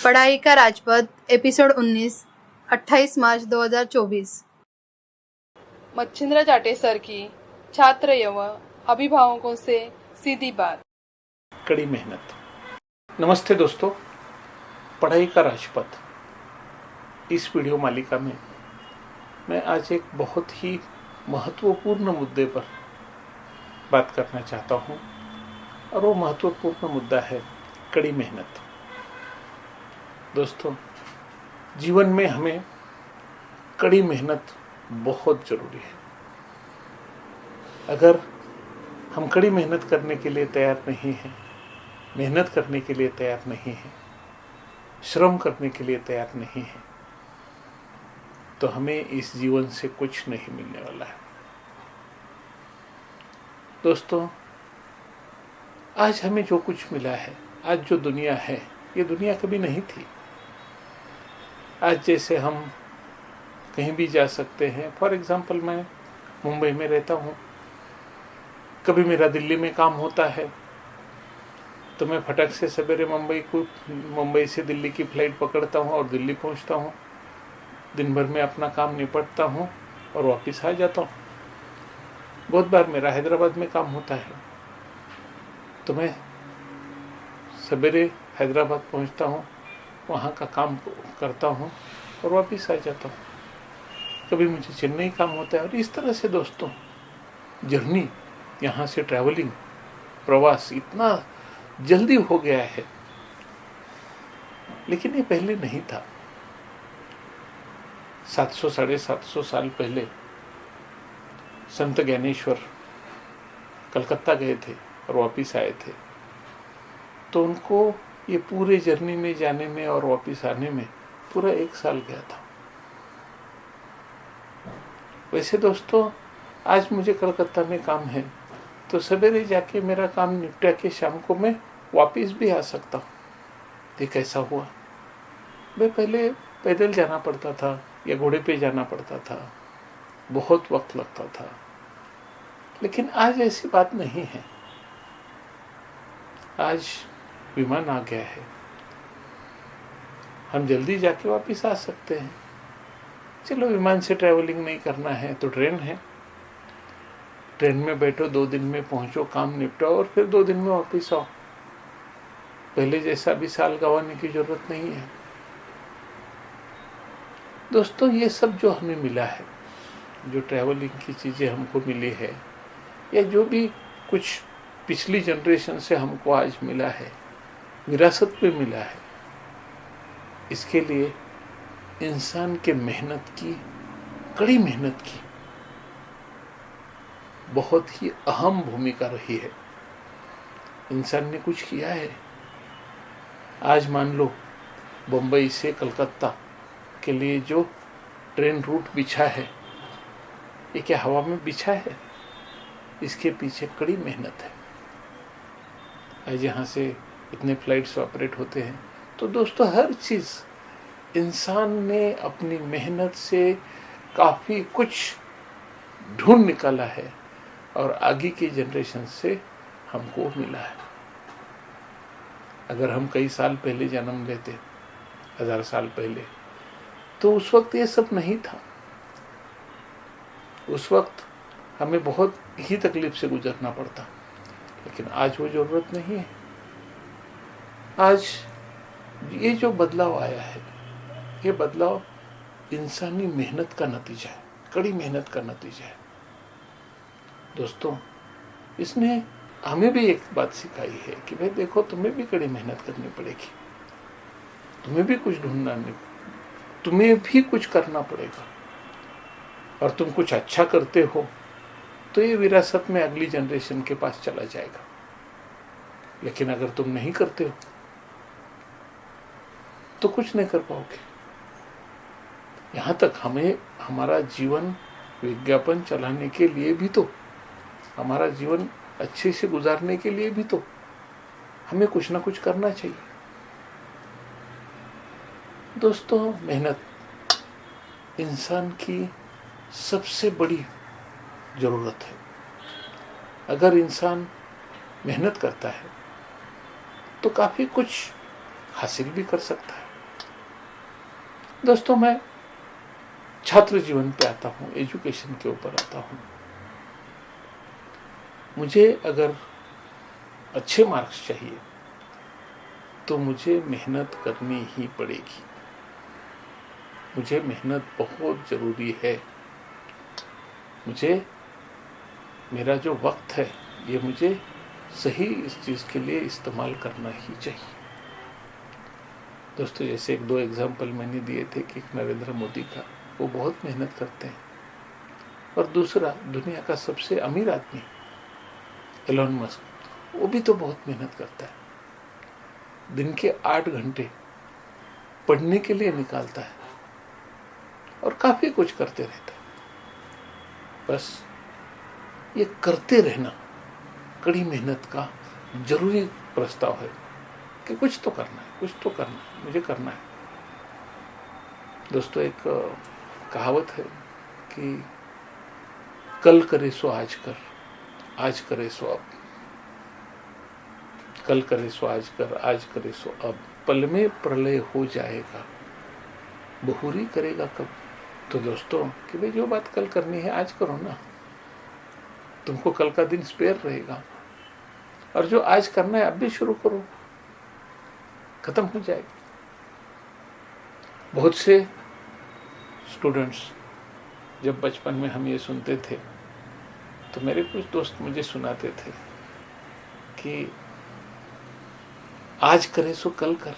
पढ़ाई का राजपथ एपिसोड 19 28 मार्च 2024। मच्छिंद्र जाटे सर की छात्र एवं अभिभावकों से सीधी बात। कड़ी मेहनत। नमस्ते दोस्तों, पढ़ाई का राजपथ इस वीडियो मालिका में मैं आज एक बहुत ही महत्वपूर्ण मुद्दे पर बात करना चाहता हूं और वो महत्वपूर्ण मुद्दा है कड़ी मेहनत। दोस्तों, जीवन में हमें कड़ी मेहनत बहुत जरूरी है। अगर हम कड़ी मेहनत करने के लिए तैयार नहीं हैं, मेहनत करने के लिए तैयार नहीं हैं, श्रम करने के लिए तैयार नहीं हैं, तो हमें इस जीवन से कुछ नहीं मिलने वाला है। दोस्तों, आज हमें जो कुछ मिला है, आज जो दुनिया है, ये दुनिया कभी नहीं थी। आज जैसे हम कहीं भी जा सकते हैं। फॉर एग्जाम्पल, मैं मुंबई में रहता हूँ, कभी मेरा दिल्ली में काम होता है तो मैं फटक से सवेरे मुंबई से दिल्ली की फ्लाइट पकड़ता हूँ और दिल्ली पहुँचता हूँ। दिन भर में अपना काम निपटता हूँ और वापस आ जाता हूँ। बहुत बार मेरा हैदराबाद में काम होता है तो मैं सवेरे हैदराबाद पहुँचता हूँ, वहाँ का काम करता हूँ और वापस आ जाता हूँ। कभी मुझे चेन्नई काम होता है और इस तरह से दोस्तों, जर्नी, यहाँ से ट्रैवलिंग, प्रवास इतना जल्दी हो गया है, लेकिन ये पहले नहीं था। 700-750 साल पहले संत ज्ञानेश्वर कलकत्ता गए थे और वापस आए थे, तो उनको ये पूरे जर्नी में जाने में और वापस आने में पूरा 1 साल गया था। वैसे दोस्तों, आज मुझे कलकत्ता में काम है तो सवेरे जाके मेरा काम निपटा के शाम को मैं वापस भी आ सकता हूँ। ये कैसा हुआ? मैं पहले पैदल जाना पड़ता था या घोड़े पे जाना पड़ता था, बहुत वक्त लगता था, लेकिन आज ऐसी बात नहीं है। आज विमान आ गया है, हम जल्दी जाके वापस आ सकते हैं। चलो, विमान से ट्रैवलिंग नहीं करना है तो ट्रेन है, ट्रेन में बैठो, 2 दिन में पहुंचो, काम निपटाओ और फिर 2 दिन में वापस आओ। पहले जैसा भी साल गंवाने की जरूरत नहीं है। दोस्तों, ये सब जो हमें मिला है, जो ट्रैवलिंग की चीजें हमको मिली है, या जो भी कुछ पिछली जनरेशन से हमको आज मिला है, विरासत में मिला है, इसके लिए इंसान के मेहनत की, कड़ी मेहनत की बहुत ही अहम भूमिका रही है। इंसान ने कुछ किया है। आज मान लो बंबई से कलकत्ता के लिए जो ट्रेन रूट बिछा है, ये क्या हवा में बिछा है? इसके पीछे कड़ी मेहनत है। आज यहाँ से इतने फ्लाइट्स ऑपरेट होते हैं, तो दोस्तों, हर चीज इंसान ने अपनी मेहनत से काफी कुछ ढूंढ निकाला है और आगे की जनरेशन से हमको मिला है। अगर हम कई साल पहले जन्म लेते, 1000 साल पहले, तो उस वक्त ये सब नहीं था। उस वक्त हमें बहुत ही तकलीफ से गुजरना पड़ता, लेकिन आज वो जरूरत नहीं है। आज ये जो बदलाव आया है, ये बदलाव इंसानी मेहनत का नतीजा है, कड़ी मेहनत का नतीजा है। दोस्तों, इसने हमें भी एक बात सिखाई है कि भाई देखो, तुम्हें भी कड़ी मेहनत करनी पड़ेगी, तुम्हें भी कुछ ढूंढना नहीं, तुम्हें भी कुछ करना पड़ेगा। और तुम कुछ अच्छा करते हो तो ये विरासत में अगली जनरेशन के पास चला जाएगा, लेकिन अगर तुम नहीं करते हो तो कुछ नहीं कर पाओगे। यहां तक हमें हमारा जीवन विज्ञापन चलाने के लिए भी तो, हमारा जीवन अच्छे से गुजारने के लिए भी तो हमें कुछ ना कुछ करना चाहिए। दोस्तों, मेहनत इंसान की सबसे बड़ी जरूरत है। अगर इंसान मेहनत करता है तो काफी कुछ हासिल भी कर सकता है। दोस्तों, मैं छात्र जीवन पे आता हूँ, एजुकेशन के ऊपर आता हूँ। मुझे अगर अच्छे मार्क्स चाहिए तो मुझे मेहनत करनी ही पड़ेगी। मुझे मेहनत बहुत जरूरी है। मुझे मेरा जो वक्त है ये मुझे सही इस चीज के लिए इस्तेमाल करना ही चाहिए। दोस्तों, जैसे एक दो एग्जाम्पल मैंने दिए थे कि एक नरेंद्र मोदी का, वो बहुत मेहनत करते हैं, और दूसरा दुनिया का सबसे अमीर आदमी एलोन मस्क, वो भी तो बहुत मेहनत करता है। दिन के 8 घंटे पढ़ने के लिए निकालता है और काफी कुछ करते रहता है। बस ये करते रहना कड़ी मेहनत का जरूरी प्रस्ताव है कि कुछ तो करना है, कुछ तो करना है, मुझे करना है। दोस्तों, एक कहावत है कि कल करे सो आज कर, आज करे सो अब। कल करे सो आज कर, आज करे सो अब। पल में प्रलय हो जाएगा, बहुरी करेगा कब। तो दोस्तों, कि भाई जो बात कल करनी है आज करो ना, तुमको कल का दिन स्पेयर रहेगा। और जो आज करना है अब भी शुरू करो, खत्म हो जाएगा। बहुत से स्टूडेंट्स जब बचपन में हम ये सुनते थे तो मेरे कुछ दोस्त मुझे सुनाते थे कि आज करे सो कल कर,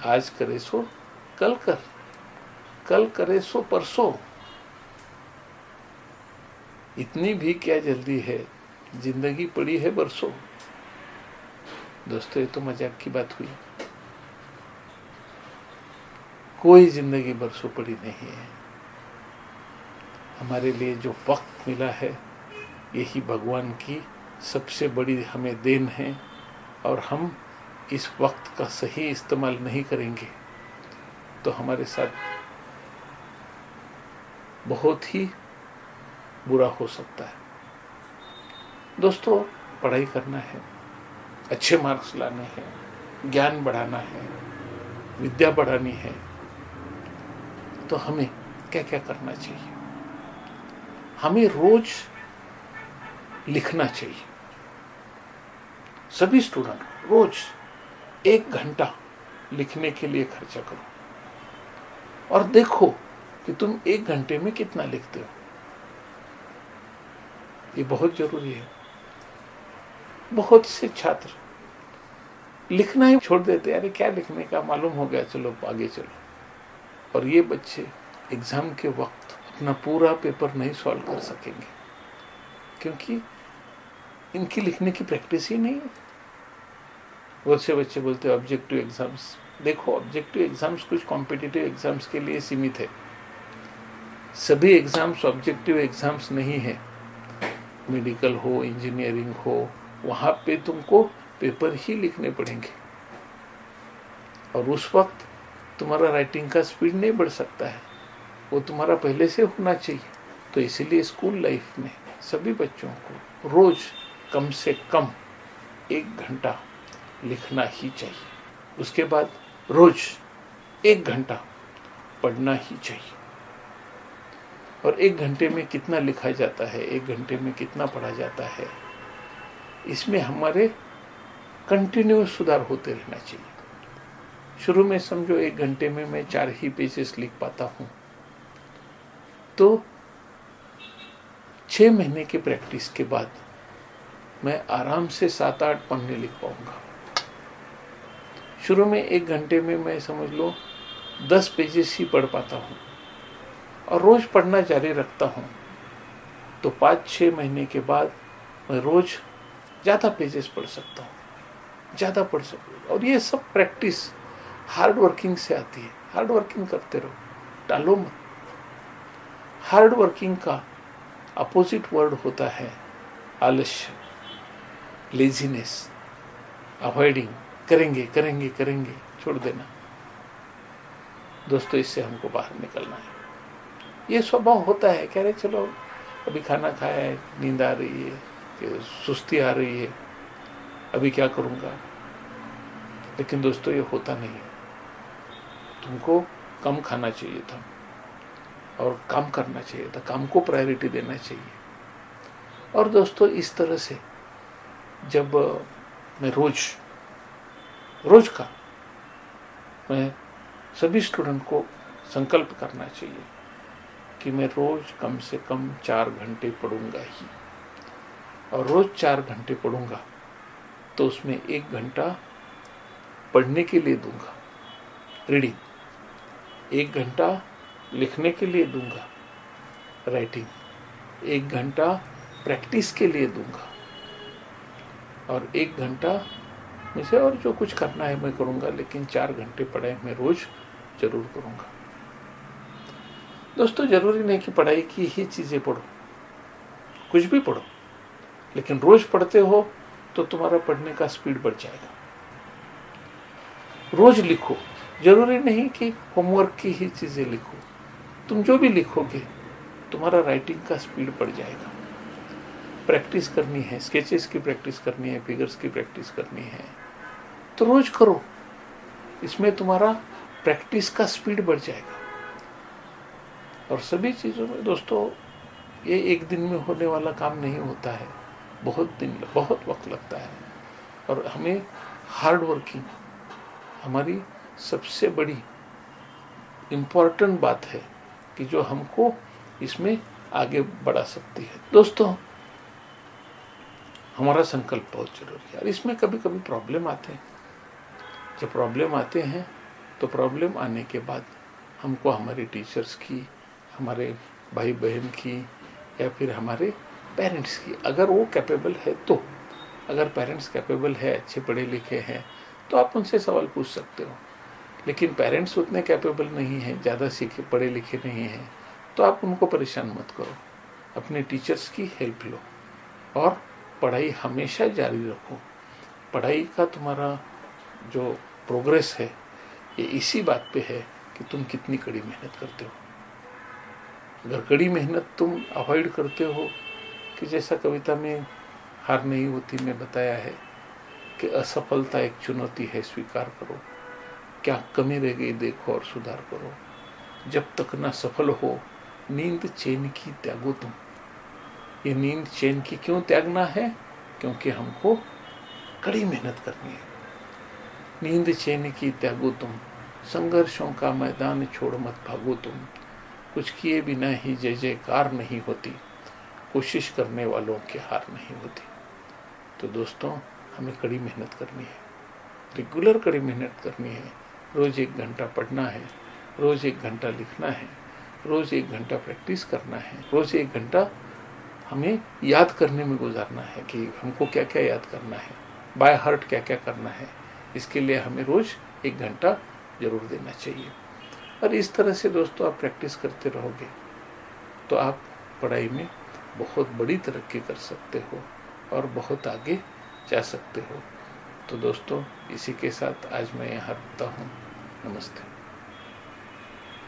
आज करे सो कल कर, कल करे सो परसों। इतनी भी क्या जल्दी है, जिंदगी पड़ी है बरसों। दोस्तों, ये तो मजाक की बात हुई। कोई जिंदगी बरसों पड़ी नहीं है। हमारे लिए जो वक्त मिला है यही भगवान की सबसे बड़ी हमें देन है, और हम इस वक्त का सही इस्तेमाल नहीं करेंगे तो हमारे साथ बहुत ही बुरा हो सकता है। दोस्तों, पढ़ाई करना है, अच्छे मार्क्स लाने हैं, ज्ञान बढ़ाना है, विद्या बढ़ानी है, तो हमें क्या क्या करना चाहिए? हमें रोज लिखना चाहिए। सभी स्टूडेंट रोज 1 घंटा लिखने के लिए खर्चा करो और देखो कि तुम 1 घंटे में कितना लिखते हो। ये बहुत जरूरी है। बहुत से छात्र लिखना ही छोड़ देते, अरे क्या लिखने का, मालूम हो गया, चलो आगे चलो। और ये बच्चे एग्जाम के वक्त अपना पूरा पेपर नहीं सॉल्व कर सकेंगे क्योंकि इनकी लिखने की प्रैक्टिस ही नहीं है। बहुत से बच्चे बोलते हैं ऑब्जेक्टिव एग्जाम्स। देखो, ऑब्जेक्टिव एग्जाम्स कुछ कॉम्पिटिटिव एग्जाम्स के लिए सीमित है। सभी एग्जाम्स ऑब्जेक्टिव एग्जाम्स नहीं है। मेडिकल हो, इंजीनियरिंग हो, वहां पे तुमको पेपर ही लिखने पड़ेंगे और उस वक्त तुम्हारा राइटिंग का स्पीड नहीं बढ़ सकता है, वो तुम्हारा पहले से होना चाहिए। तो इसीलिए स्कूल लाइफ में सभी बच्चों को रोज कम से कम 1 घंटा लिखना ही चाहिए। उसके बाद रोज 1 घंटा पढ़ना ही चाहिए। और 1 घंटे में कितना लिखा जाता है, 1 घंटे में कितना पढ़ा जाता है, इसमें हमारे कंटिन्यूस सुधार होते रहना चाहिए। शुरू में समझो 1 घंटे में मैं 4 ही पेजेस लिख पाता हूं, तो 6 महीने की प्रैक्टिस के बाद मैं आराम से 7-8 पन्ने लिख पाऊंगा। शुरू में 1 घंटे में मैं समझ लो 10 पेजेस ही पढ़ पाता हूं और रोज पढ़ना जारी रखता हूं, तो 5-6 महीने के बाद मैं रोज ज्यादा पेजेस पढ़ सकता हूं, ज्यादा पढ़ सकता हूं। और ये सब प्रैक्टिस हार्ड वर्किंग से आती है। हार्ड वर्किंग करते रहो, टालो मत। हार्ड वर्किंग का अपोजिट वर्ड होता है आलस्य, लेजीनेस, अवॉइडिंग, करेंगे करेंगे करेंगे, छोड़ देना। दोस्तों, इससे हमको बाहर निकलना है। ये स्वभाव होता है, कह रहे चलो अभी खाना खाया है, नींद आ रही है, सुस्ती आ रही है, अभी क्या करूंगा। लेकिन दोस्तों, ये होता नहीं है। तुमको कम खाना चाहिए था और काम करना चाहिए था, काम को प्रायोरिटी देना चाहिए। और दोस्तों, इस तरह से जब मैं रोज का मैं सभी स्टूडेंट को संकल्प करना चाहिए कि मैं रोज कम से कम 4 घंटे पढ़ूंगा ही, और रोज 4 घंटे पढ़ूंगा तो उसमें 1 घंटा पढ़ने के लिए दूंगा, रीडिंग, 1 घंटा लिखने के लिए दूंगा, राइटिंग, 1 घंटा प्रैक्टिस के लिए दूंगा, और 1 घंटा में से और जो कुछ करना है मैं करूंगा, लेकिन 4 घंटे पढ़ाई मैं रोज जरूर करूंगा। दोस्तों, जरूरी नहीं कि पढ़ाई की ही चीजें पढ़ो, कुछ भी पढ़ो, लेकिन रोज पढ़ते हो तो तुम्हारा पढ़ने का स्पीड बढ़ जाएगा। रोज लिखो, जरूरी नहीं कि होमवर्क की ही चीजें लिखो, तुम जो भी लिखोगे तुम्हारा राइटिंग का स्पीड बढ़ जाएगा। प्रैक्टिस करनी है, स्केचेस की प्रैक्टिस करनी है, फिगर्स की प्रैक्टिस करनी है, तो रोज करो, इसमें तुम्हारा प्रैक्टिस का स्पीड बढ़ जाएगा। और सभी चीजों में दोस्तों, ये एक दिन में होने वाला काम नहीं होता है, बहुत वक्त लगता है। और हमें हार्ड वर्किंग हमारी सबसे बड़ी इम्पोर्टेंट बात है कि जो हमको इसमें आगे बढ़ा सकती है। दोस्तों, हमारा संकल्प बहुत जरूरी है, और इसमें कभी कभी प्रॉब्लम आते हैं। जब प्रॉब्लम आते हैं तो प्रॉब्लम आने के बाद हमको हमारे टीचर्स की, हमारे भाई बहन की, या फिर हमारे पेरेंट्स की, अगर वो कैपेबल है तो, अगर पेरेंट्स कैपेबल है, अच्छे पढ़े लिखे हैं, तो आप उनसे सवाल पूछ सकते हो। लेकिन पेरेंट्स उतने कैपेबल नहीं हैं, ज़्यादा सीखे पढ़े लिखे नहीं हैं, तो आप उनको परेशान मत करो, अपने टीचर्स की हेल्प लो और पढ़ाई हमेशा जारी रखो। पढ़ाई का तुम्हारा जो प्रोग्रेस है ये इसी बात पे है कि तुम कितनी कड़ी मेहनत करते हो। अगर कड़ी मेहनत तुम अवॉइड करते हो, कि जैसा कविता में हार नहीं होती में बताया है कि असफलता एक चुनौती है, स्वीकार करो, क्या कमी रह गई देखो और सुधार करो, जब तक ना सफल हो नींद चैन की त्यागो तुम। ये नींद चैन की क्यों त्यागना है? क्योंकि हमको कड़ी मेहनत करनी है। नींद चैन की त्यागो तुम, संघर्षों का मैदान छोड़ मत भागो तुम, कुछ किए बिना ही जय जयकार नहीं होती, कोशिश करने वालों की हार नहीं होती। तो दोस्तों, हमें कड़ी मेहनत करनी है, रेगुलर कड़ी मेहनत करनी है। रोज 1 घंटा पढ़ना है, रोज 1 घंटा लिखना है, रोज 1 घंटा प्रैक्टिस करना है, रोज 1 घंटा हमें याद करने में गुजारना है कि हमको क्या क्या याद करना है, बाय हार्ट क्या क्या करना है। इसके लिए हमें रोज 1 घंटा जरूर देना चाहिए। और इस तरह से दोस्तों आप प्रैक्टिस करते रहोगे तो आप पढ़ाई में बहुत बड़ी तरक्की कर सकते हो और बहुत आगे जा सकते हो। तो दोस्तों, इसी के साथ आज मैं यहाँ रुकता हूँ। नमस्ते।